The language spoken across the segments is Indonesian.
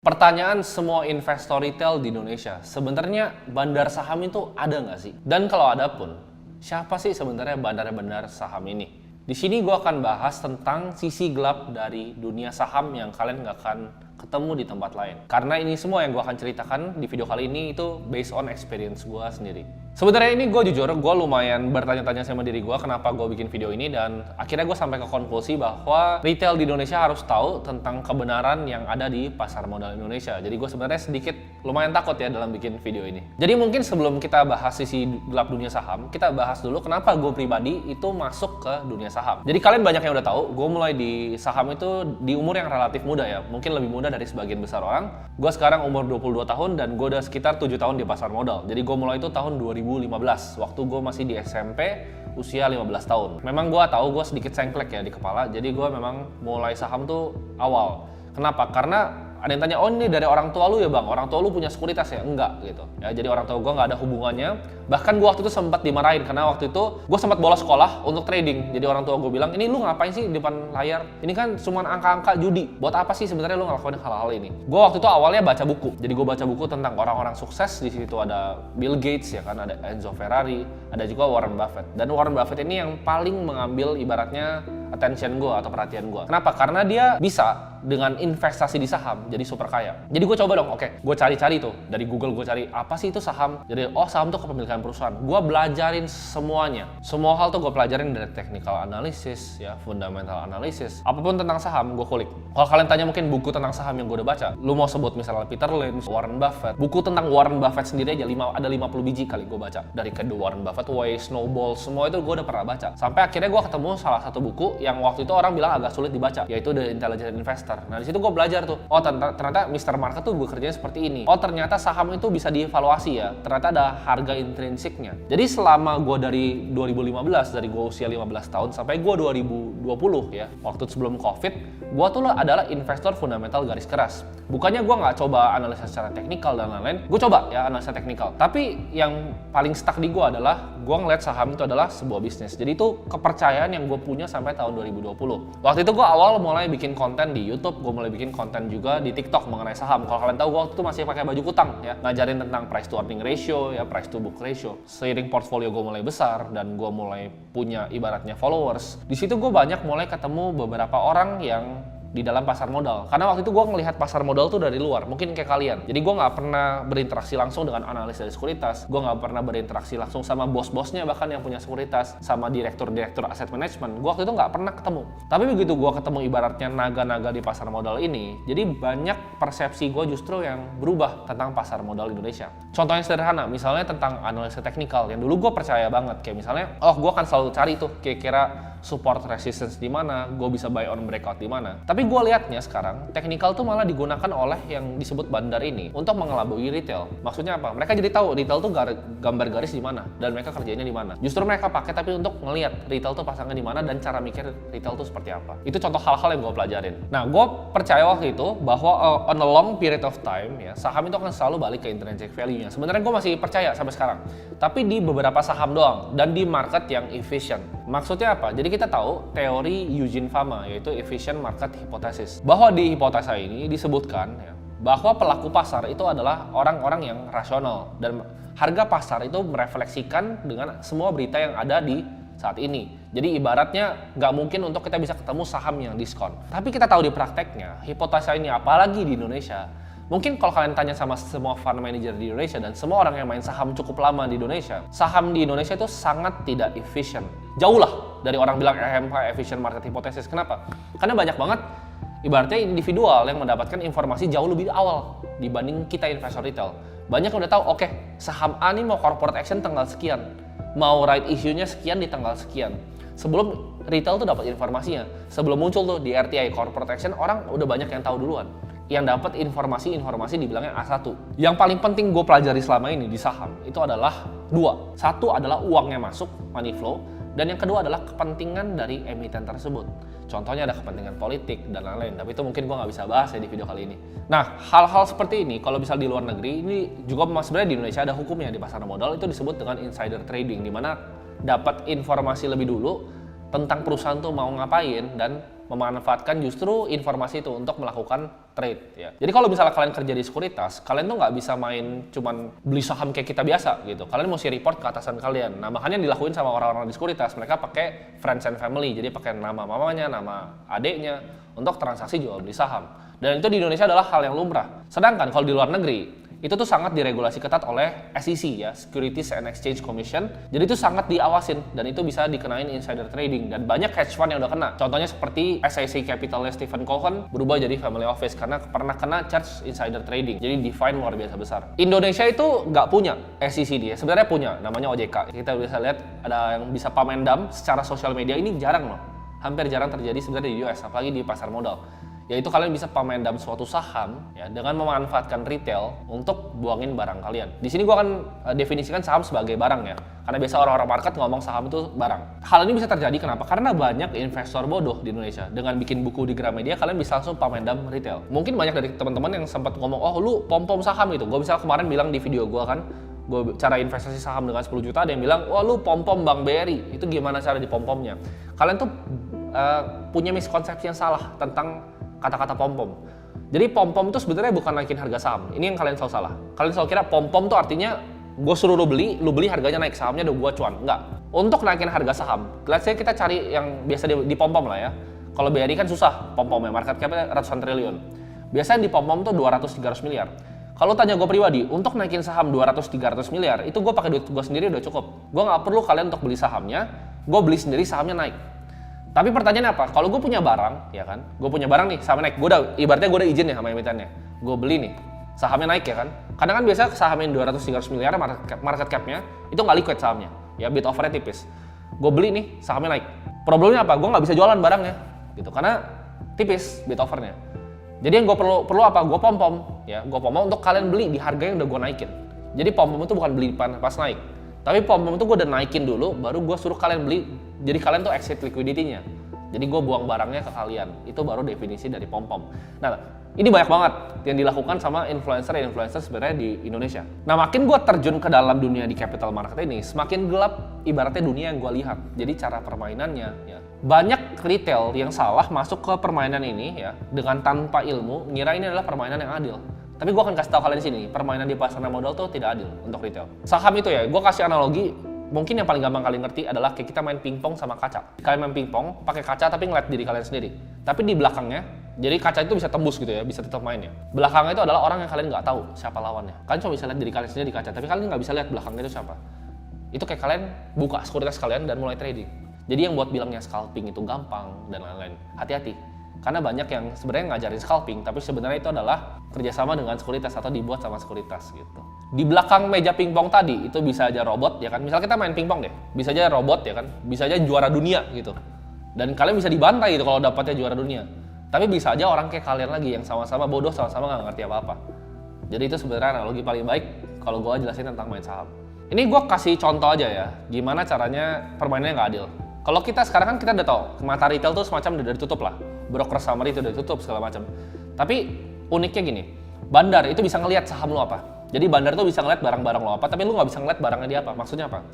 Pertanyaan semua investor retail di Indonesia, sebenarnya bandar saham itu ada nggak sih? Dan kalau ada pun, siapa sih sebenarnya bandar-bandar saham ini? Di sini gue akan bahas tentang sisi gelap dari dunia saham yang kalian nggak akan ketemu di tempat lain. Karena ini semua yang gue akan ceritakan di video kali ini itu based on experience gue sendiri. Sebenarnya ini gue jujur, gue lumayan bertanya-tanya sama diri gue kenapa gue bikin video ini, dan akhirnya gue sampai ke konklusi bahwa retail di Indonesia harus tahu tentang kebenaran yang ada di pasar modal Indonesia. Jadi gue sebenarnya sedikit lumayan takut ya dalam bikin video ini. Jadi mungkin sebelum kita bahas sisi gelap dunia saham, kita bahas dulu kenapa gue pribadi itu masuk ke dunia saham. Jadi kalian banyak yang udah tahu, gue mulai di saham itu di umur yang relatif muda ya, mungkin lebih muda dari sebagian besar orang. Gue sekarang umur 22 tahun dan gue udah sekitar 7 tahun di pasar modal. Jadi gue mulai itu tahun 2015, waktu gue masih di SMP, usia 15 tahun. Memang gue tahu gue sedikit sengklek ya di kepala, jadi gue memang mulai saham tuh awal. Kenapa? Karena ada yang tanya, oh ini dari orang tua lu ya bang, orang tua lu punya sekuritas ya? Enggak gitu ya, jadi orang tua gue nggak ada hubungannya. Bahkan gue waktu itu sempat dimarahin karena waktu itu gue sempat bolos sekolah untuk trading. Jadi orang tua gue bilang, ini lu ngapain sih di depan layar? Ini kan cuma angka-angka judi, buat apa sih sebenarnya lu ngelakuin hal-hal ini? Gue waktu itu awalnya baca buku, jadi gue baca buku tentang orang-orang sukses. Di situ ada Bill Gates ya kan, ada Enzo Ferrari, ada juga Warren Buffett. Dan Warren Buffett ini yang paling mengambil ibaratnya attention gue atau perhatian gue. Kenapa? Karena dia bisa dengan investasi di saham jadi super kaya. Jadi gue coba dong, oke, gue cari-cari tuh dari Google, gue cari apa sih itu saham. Jadi oh saham tuh kepemilikan perusahaan. Gue belajarin semuanya, semua hal tuh gue pelajarin dari technical analysis ya, fundamental analysis, apapun tentang saham gue kulik. Kalau kalian tanya mungkin buku tentang saham yang gue udah baca, lu mau sebut misalnya Peter Lynch, Warren Buffett, buku tentang Warren Buffett sendiri aja ada 50 biji kali gue baca. Dari The Warren Buffett Way, Snowball, semua itu gue udah pernah baca. Sampai akhirnya gue ketemu salah satu buku yang waktu itu orang bilang agak sulit dibaca, yaitu The Intelligent Investor. Nah di situ gue belajar tuh, oh ternyata Mr. Market tuh gue kerjanya seperti ini. Oh ternyata saham itu bisa dievaluasi ya, ternyata ada harga intrinsiknya. Jadi selama gue dari 2015, dari gue usia 15 tahun sampai gue 2020 ya, waktu sebelum COVID, gue tuh adalah investor fundamental garis keras. Bukannya gue nggak coba analisa secara teknikal dan lain-lain, gue coba ya analisa teknikal. Tapi yang paling stuck di gue adalah gue ngeliat saham itu adalah sebuah bisnis. Jadi itu kepercayaan yang gue punya sampai tahun 2020. Waktu itu gue awal mulai bikin konten di YouTube, gue mulai bikin konten juga di TikTok mengenai saham. Kalau kalian tahu, gue waktu itu masih pakai baju kutang ya, ngajarin tentang price to earning ratio ya, price to book ratio. Seiring portfolio gue mulai besar dan gue mulai punya ibaratnya followers, di situ gue banyak mulai ketemu beberapa orang yang di dalam pasar modal. Karena waktu itu gue ngelihat pasar modal tuh dari luar, mungkin kayak kalian. Jadi gue nggak pernah berinteraksi langsung dengan analis dari sekuritas, gue nggak pernah berinteraksi langsung sama bos-bosnya bahkan yang punya sekuritas, sama direktur-direktur aset management. Gue waktu itu nggak pernah ketemu. Tapi begitu gue ketemu ibaratnya naga-naga di pasar modal ini, jadi banyak persepsi gue justru yang berubah tentang pasar modal Indonesia. Contoh yang sederhana, misalnya tentang analisa teknikal yang dulu gue percaya banget, kayak misalnya, oh gue akan selalu cari tuh kira-kira support resistance di mana, gue bisa buy on breakout di mana. Tapi gue lihatnya sekarang, technical tuh malah digunakan oleh yang disebut bandar ini untuk mengelabui retail. Maksudnya apa? Mereka jadi tahu retail tuh gambar garis di mana dan mereka kerjanya di mana. Justru mereka pakai tapi untuk ngelihat retail tuh pasangnya di mana dan cara mikir retail tuh seperti apa. Itu contoh hal-hal yang gue pelajarin. Nah, gue percaya waktu itu bahwa on a long period of time ya, saham itu akan selalu balik ke intrinsic value-nya. Sebenarnya gue masih percaya sampai sekarang. Tapi di beberapa saham doang dan di market yang efficient. Maksudnya apa? Jadi kita tahu teori Eugene Fama, yaitu efficient market hypothesis. Bahwa di hipotesa ini disebutkan ya, bahwa pelaku pasar itu adalah orang-orang yang rasional dan harga pasar itu merefleksikan dengan semua berita yang ada di saat ini. Jadi ibaratnya nggak mungkin untuk kita bisa ketemu saham yang diskon. Tapi kita tahu di prakteknya, hipotesa ini apalagi di Indonesia, mungkin kalau kalian tanya sama semua fund manager di Indonesia dan semua orang yang main saham cukup lama di Indonesia, saham di Indonesia itu sangat tidak efisien. Jauh lah dari orang bilang EMH, efficient market hypothesis. Kenapa? Karena banyak banget ibaratnya individual yang mendapatkan informasi jauh lebih awal dibanding kita investor retail. Banyak yang udah tahu, oke, saham A nih mau corporate action tanggal sekian, mau right issue-nya sekian di tanggal sekian. Sebelum retail tuh dapat informasinya, sebelum muncul tuh di RTI corporate action, orang udah banyak yang tahu duluan. Yang dapat informasi dibilangnya A1. Yang paling penting gue pelajari selama ini di saham itu adalah dua. Satu adalah uangnya masuk, money flow, dan yang kedua adalah kepentingan dari emiten tersebut. Contohnya ada kepentingan politik dan lain-lain, tapi itu mungkin gue nggak bisa bahas ya di video kali ini. Nah, hal-hal seperti ini kalau bisa di luar negeri, ini juga sebenarnya di Indonesia ada hukumnya di pasar modal, itu disebut dengan insider trading, di mana dapat informasi lebih dulu tentang perusahaan tuh mau ngapain dan memanfaatkan justru informasi itu untuk melakukan trade ya. Jadi kalau misalnya kalian kerja di sekuritas, kalian tuh nggak bisa main cuman beli saham kayak kita biasa gitu. Kalian mesti report ke atasan kalian. Nah makanya dilakuin sama orang-orang di sekuritas, mereka pakai friends and family, jadi pakai nama mamanya, nama adiknya untuk transaksi jual beli saham. Dan itu di Indonesia adalah hal yang lumrah. Sedangkan kalau di luar negeri, itu tuh sangat diregulasi ketat oleh SEC ya, Securities and Exchange Commission. Jadi itu sangat diawasin dan itu bisa dikenain insider trading dan banyak hedge fund yang udah kena. Contohnya seperti SIC Capitalnya Stephen Cohen berubah jadi family office karena pernah kena charge insider trading. Jadi divine luar biasa besar. Indonesia itu nggak punya SEC dia, sebenarnya punya, namanya OJK. Kita bisa lihat ada yang bisa pamendam secara sosial media, ini jarang loh. Hampir jarang terjadi sebenarnya di US, apalagi di pasar modal. Yaitu kalian bisa pamendam suatu saham ya dengan memanfaatkan retail untuk buangin barang kalian. Di sini gua akan definisikan saham sebagai barang ya. Karena biasa orang-orang market ngomong saham itu barang. Hal ini bisa terjadi kenapa? Karena banyak investor bodoh di Indonesia. Dengan bikin buku di Gramedia kalian bisa langsung pamendam retail. Mungkin banyak dari teman-teman yang sempat ngomong, "Oh, lu pom-pom saham itu." Gua misalnya kemarin bilang di video gua kan, gue cara investasi saham dengan 10 juta, ada yang bilang, "Wah, lu pom-pom Bank BRI." Itu gimana cara dipom-pomnya? Kalian tuh punya miskonsepsi yang salah tentang kata-kata pom-pom. Jadi pom-pom itu sebenarnya bukan naikin harga saham. Ini yang kalian selalu salah. Kalian selalu kira pom-pom itu artinya gue suruh lu beli harganya naik, sahamnya udah gue cuan. Enggak. Untuk naikin harga saham, let's say kita cari yang biasa di pom-pom lah ya. Kalau BRI kan susah pom-pomnya, market cap-nya ratusan triliun. Biasanya di pom-pom tuh 200-300 miliar. Kalau tanya gue pribadi, untuk naikin saham 200-300 miliar, itu gue pakai duit gue sendiri udah cukup. Gue nggak perlu kalian untuk beli sahamnya, gue beli sendiri sahamnya naik. Tapi pertanyaannya apa? Kalau gue punya barang, ya kan? Gue punya barang nih, sahamnya naik. Ibaratnya gue udah izin ya sama emitennya. Gue beli nih, sahamnya naik ya kan? Kadang kan biasa sahamnya 200-300 miliar market cap-nya, itu nggak liquid sahamnya. Ya bid offer-nya tipis. Gue beli nih, sahamnya naik. Problemnya apa? Gue nggak bisa jualan barangnya, gitu. Karena tipis bid offer-nya. Jadi yang gue perlu apa? Gue pom-pom, ya. Gue pom-pom untuk kalian beli di harga yang udah gue naikin. Jadi pom-pom itu bukan beli pas naik. Tapi pom-pom itu gue udah naikin dulu, baru gue suruh kalian beli. Jadi kalian tuh exit liquidity-nya. Jadi gue buang barangnya ke kalian. Itu baru definisi dari pom-pom. Nah, ini banyak banget yang dilakukan sama influencer sebenarnya di Indonesia. Nah, makin gue terjun ke dalam dunia di capital market ini, semakin gelap ibaratnya dunia yang gue lihat. Jadi cara permainannya, ya. Banyak retail yang salah masuk ke permainan ini ya dengan tanpa ilmu, ngira ini adalah permainan yang adil. Tapi gue akan kasih tahu kalian di sini, permainan di pasar modal tuh tidak adil untuk retail. Saham itu ya, gue kasih analogi, mungkin yang paling gampang kalian ngerti adalah kayak kita main pingpong sama kaca. Kalian main pingpong pakai kaca tapi ngeliat diri kalian sendiri. Tapi di belakangnya, jadi kaca itu bisa tembus gitu ya, bisa tetap main ya. Belakangnya itu adalah orang yang kalian nggak tahu siapa lawannya. Kalian cuma bisa lihat diri kalian sendiri di kaca, tapi kalian nggak bisa lihat belakangnya itu siapa. Itu kayak kalian buka sekuritas kalian dan mulai trading. Jadi yang buat bilangnya scalping itu gampang dan lain-lain, hati-hati. Karena banyak yang sebenarnya ngajarin scalping, tapi sebenarnya itu adalah kerjasama dengan sekuritas atau dibuat sama sekuritas gitu. Di belakang meja pingpong tadi itu bisa aja robot ya kan. Misal kita main pingpong deh, bisa aja robot ya kan, bisa aja juara dunia gitu. Dan kalian bisa dibantai gitu kalau dapatnya juara dunia. Tapi bisa aja orang kayak kalian lagi yang sama-sama bodoh, sama-sama nggak ngerti apa-apa. Jadi itu sebenarnya analogi paling baik kalau gue jelasin tentang main saham. Ini gue kasih contoh aja ya, gimana caranya permainannya nggak adil. Kalau kita sekarang kan kita udah tahu, mata retail tuh semacam udah ditutup lah. Broker summary itu udah ditutup segala macam. Tapi uniknya gini, bandar itu bisa ngelihat saham lo apa. Jadi bandar tuh bisa ngelihat barang-barang lo apa, tapi lo nggak bisa ngelihat barangnya dia apa. Maksudnya apa?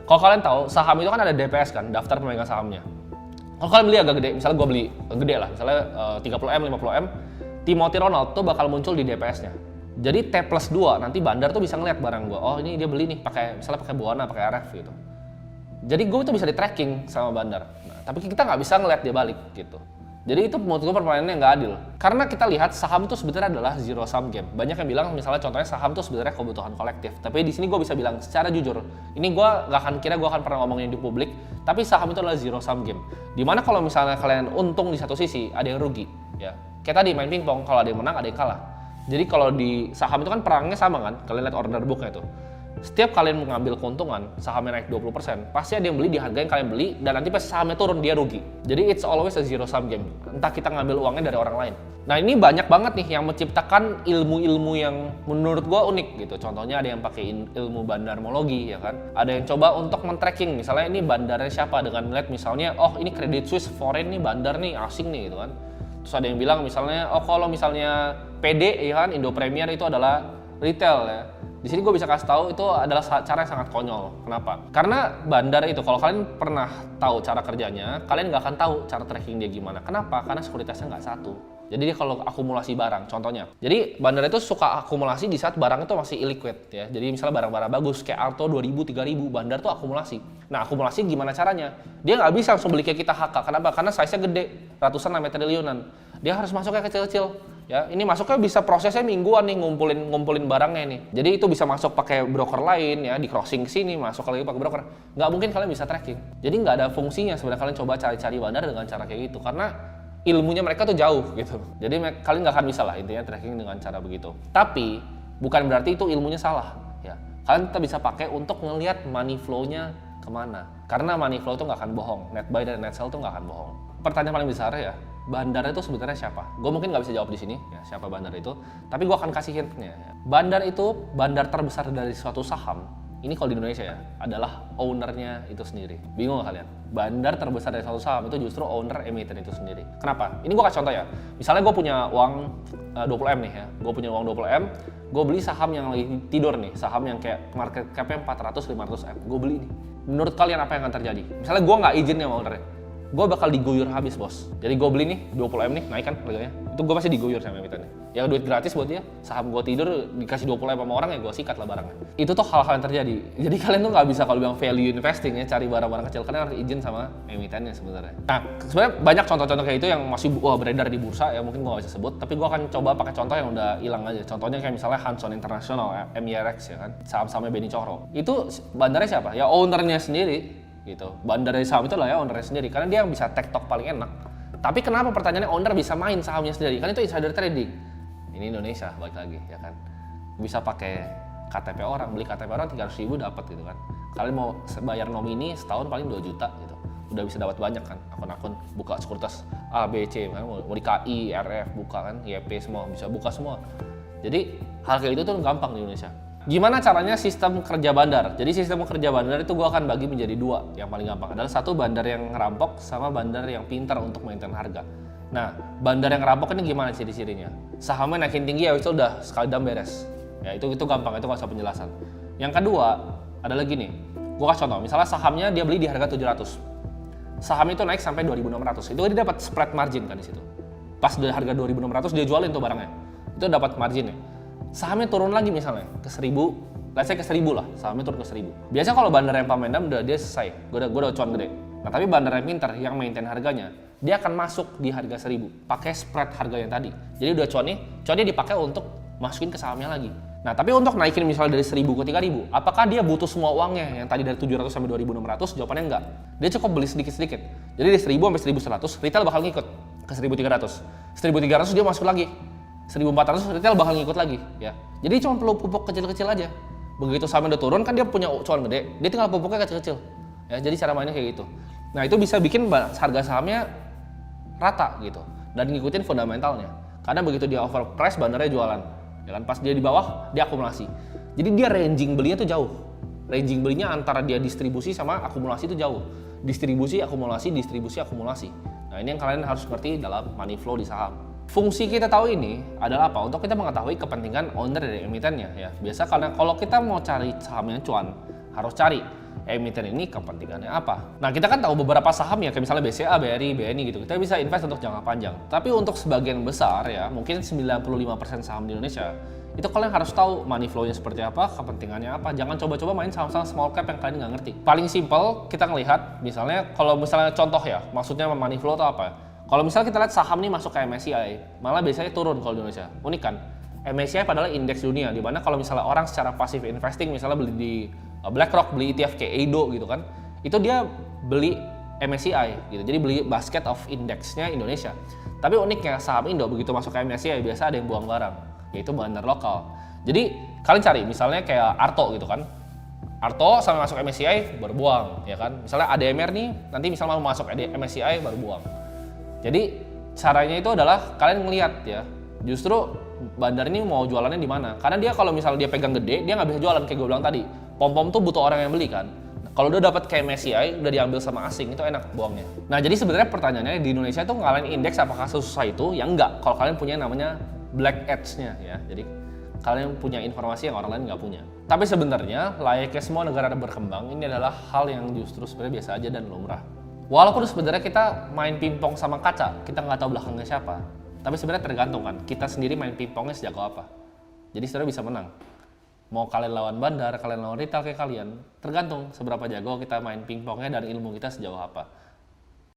Kalau kalian tahu, saham itu kan ada DPS kan, daftar pemegang sahamnya. Kalau kalian beli agak gede, misalnya gue beli gede lah, misalnya 30M, 50M, Timothy Ronald tuh bakal muncul di DPS-nya. Jadi T+2 nanti bandar tuh bisa ngelihat barang gue. Oh ini dia beli nih, misalnya pakai Buana, pakai RF gitu. Jadi gue tuh bisa di tracking sama bandar. Nah, tapi kita nggak bisa ngelihat dia balik gitu. Jadi itu menurut gue permainannya nggak adil. Karena kita lihat saham itu sebenarnya adalah zero sum game. Banyak yang bilang misalnya contohnya saham itu sebenarnya kebutuhan kolektif. Tapi di sini gue bisa bilang secara jujur, ini gue nggak akan gue akan pernah ngomongin di publik. Tapi saham itu adalah zero sum game. Dimana kalau misalnya kalian untung di satu sisi, ada yang rugi. Ya, kayak tadi main pingpong, kalau ada yang menang, ada yang kalah. Jadi kalau di saham itu kan perangnya sama kan, kalian lihat order booknya itu. Setiap kalian mengambil keuntungan, sahamnya naik 20%, pasti ada yang beli di harga yang kalian beli, dan nanti pas sahamnya turun, dia rugi. Jadi it's always a zero sum game. Entah kita ngambil uangnya dari orang lain. Nah ini banyak banget nih yang menciptakan ilmu-ilmu yang menurut gua unik gitu. Contohnya ada yang pakai ilmu bandarmologi ya kan. Ada yang coba untuk men-tracking, misalnya ini bandarnya siapa, dengan melihat misalnya, oh ini Credit Suisse foreign nih, bandar nih, asing nih gitu kan. Terus ada yang bilang misalnya, oh kalau misalnya PD ya kan, Indo Premier itu adalah retail ya. Di sini gue bisa kasih tahu itu adalah cara yang sangat konyol. Kenapa? Karena bandar itu kalau kalian pernah tahu cara kerjanya, kalian nggak akan tahu cara tracking dia gimana. Kenapa? Karena sekuritasnya nggak satu. Jadi dia kalau akumulasi barang, contohnya. Jadi bandar itu suka akumulasi di saat barang itu masih illiquid ya. Jadi misalnya barang-barang bagus kayak Alto 2000, 3000, bandar tuh akumulasi. Nah akumulasi gimana caranya? Dia nggak bisa langsung beli kayak kita HK. Kenapa? Karena size-nya gede, ratusan sampai triliunan. Dia harus masuknya kecil-kecil. Ya, ini masuknya bisa prosesnya mingguan nih ngumpulin barangnya nih. Jadi itu bisa masuk pakai broker lain ya, di crossing sini masuk lagi pakai broker. Nggak mungkin kalian bisa tracking. Jadi nggak ada fungsinya sebenarnya kalian coba cari-cari bandar dengan cara kayak gitu karena ilmunya mereka tuh jauh gitu. Jadi kalian nggak akan bisa lah intinya tracking dengan cara begitu. Tapi bukan berarti itu ilmunya salah ya. Kalian tetap bisa pakai untuk ngelihat money flow-nya kemana. Karena money flow itu nggak akan bohong. Net buy dan net sell tuh nggak akan bohong. Pertanyaan paling besar ya, bandar itu sebenarnya siapa? Gue mungkin nggak bisa jawab di sini ya siapa bandar itu, tapi gue akan kasih hintnya. Ya. Bandar itu bandar terbesar dari suatu saham. Ini kalau di Indonesia ya adalah ownernya itu sendiri. Bingung nggak kalian? Bandar terbesar dari suatu saham itu justru owner emiten itu sendiri. Kenapa? Ini gue kasih contoh ya. Misalnya gue punya uang 20M nih ya. Gue punya uang 20M. Gue beli saham yang lagi tidur nih. Saham yang kayak market cap-nya 400-500M. Gue beli nih. Menurut kalian apa yang akan terjadi? Misalnya gue nggak izin sama ownernya. Gue bakal diguyur habis bos. Jadi gue beli nih 20M nih, naik kan harganya. Itu gue pasti diguyur sama emitennya. Ya duit gratis buat dia. Saham gue tidur dikasih 20M sama orang ya gue sikat lah barangnya. Itu tuh hal-hal yang terjadi. Jadi kalian tuh nggak bisa kalau bilang value investing ya cari barang-barang kecil. Kalian harus izin sama emitennya sebenarnya. Nah sebenarnya banyak contoh-contoh kayak itu yang masih beredar di bursa ya mungkin gue nggak bisa sebut. Tapi gue akan coba pakai contoh yang udah hilang aja. Contohnya kayak misalnya Hanson International, ya, MIRX ya kan. Saham-sahamnya Beni Coro. Itu bandarnya siapa? Ya ownernya sendiri. Gitu. Bandar dari saham itu lah ya ownernya sendiri karena dia yang bisa tektok paling enak. Tapi kenapa pertanyaannya owner bisa main sahamnya sendiri? Kan itu insider trading. Ini Indonesia balik lagi ya kan. Bisa pakai KTP orang, beli KTP orang 300.000 dapat gitu kan. Kalian mau bayar nomini setahun paling 2 juta gitu. Udah bisa dapat banyak kan akun-akun buka sekuritas A, B, C kan mau di KI, RF buka kan, YP semua bisa buka semua. Jadi hal kayak itu tuh gampang di Indonesia. Gimana caranya sistem kerja bandar? Jadi sistem kerja bandar itu gue akan bagi menjadi 2. Yang paling gampang adalah satu bandar yang ngerampok sama bandar yang pintar untuk maintain harga. Nah, bandar yang ngerampok ini gimana ciri-cirinya? Sahamnya naikin tinggi ya itu udah sekali dam beres. Ya itu gampang, itu nggak usah penjelasan. Yang kedua adalah gini, gue kasih contoh. Misalnya sahamnya dia beli di harga 700. Saham itu naik sampai 2.600. Itu dia dapat spread margin kan di situ. Pas dari harga 2.600 dia jualin tuh barangnya. Itu dapat marginnya. Sahamnya turun lagi misalnya ke 1000, let's say ke 1000 lah, sahamnya turun ke 1000. Biasanya kalau bandar yang pamendam udah dia selesai, gue udah cuan gede. Nah tapi bandar yang pintar yang maintain harganya, dia akan masuk di harga 1000, pakai spread harga yang tadi. Jadi udah cuannya dipakai untuk masukin ke sahamnya lagi. Nah tapi untuk naikin misalnya dari 1000 ke 3000, apakah dia butuh semua uangnya yang tadi dari 700 sampai 2600? Jawabannya enggak. Dia cukup beli sedikit-sedikit. Jadi dari 1000 sampai 1100, retail bakal ngikut ke 1300. 1300 dia masuk lagi. 1400 retail bakal ngikut lagi ya. Jadi cuma perlu pupuk kecil-kecil aja. Begitu sahamnya udah turun kan dia punya cuan gede, dia tinggal pupuknya kecil-kecil. Ya, jadi cara mainnya kayak gitu. Nah, itu bisa bikin harga sahamnya rata gitu dan ngikutin fundamentalnya. Karena begitu dia overprice bandarnya jualan. Ya kan pas dia di bawah dia akumulasi. Jadi dia ranging belinya tuh jauh. Ranging belinya antara dia distribusi sama akumulasi itu jauh. Distribusi, akumulasi. Nah, ini yang kalian harus ngerti dalam money flow di saham. Fungsi kita tahu ini adalah apa? Untuk kita mengetahui kepentingan owner dari emitennya ya. Biasa karena kalau kita mau cari saham yang cuan, harus cari emiten ini kepentingannya apa. Nah kita kan tahu beberapa saham ya, kayak misalnya BCA, BRI, BNI gitu. Kita bisa invest untuk jangka panjang. Tapi untuk sebagian besar ya, mungkin 95% saham di Indonesia, itu kalian harus tahu money flow-nya seperti apa, kepentingannya apa. Jangan coba-coba main saham-saham small cap yang kalian nggak ngerti. Paling simple kita ngelihat, misalnya kalau misalnya contoh ya, maksudnya money flow itu apa? Kalau misalnya kita lihat saham nih masuk ke MSCI, malah biasanya turun kalau di Indonesia. Unik kan? MSCI padahal indeks dunia, di mana kalau misalnya orang secara pasif investing, misalnya beli di BlackRock, beli ETF kayak EIDO gitu kan, itu dia beli MSCI gitu, jadi beli basket of indeksnya Indonesia. Tapi uniknya saham Indo begitu masuk ke MSCI, biasa ada yang buang barang, yaitu bandar lokal. Jadi kalian cari misalnya kayak Arto gitu kan, Arto sampai masuk MSCI baru buang, ya kan? Misalnya ADMR nih, nanti misalnya mau masuk MSCI baru buang. Jadi caranya itu adalah kalian ngelihat ya, justru bandar ini mau jualannya di mana? Karena dia kalau misalnya dia pegang gede, dia nggak bisa jualan kayak gue bilang tadi. Pom-pom tuh butuh orang yang beli kan. Kalau udah dapat kayak MSCI, udah diambil sama asing, itu enak buangnya. Nah jadi sebenarnya pertanyaannya di Indonesia itu ngalahin indeks apakah susah itu? Ya enggak. Kalau kalian punya namanya black edge-nya ya. Jadi kalian punya informasi yang orang lain nggak punya. Tapi sebenarnya layaknya semua negara berkembang, ini adalah hal yang justru sebenarnya biasa aja dan lumrah. Walaupun sebenarnya kita main pingpong sama kaca, kita nggak tahu belakangnya siapa. Tapi sebenarnya tergantung kan, kita sendiri main pingpongnya sejago apa. Jadi sebenarnya bisa menang. Mau kalian lawan bandar, kalian lawan retail kayak kalian, tergantung seberapa jago kita main pingpongnya dan ilmu kita sejauh apa.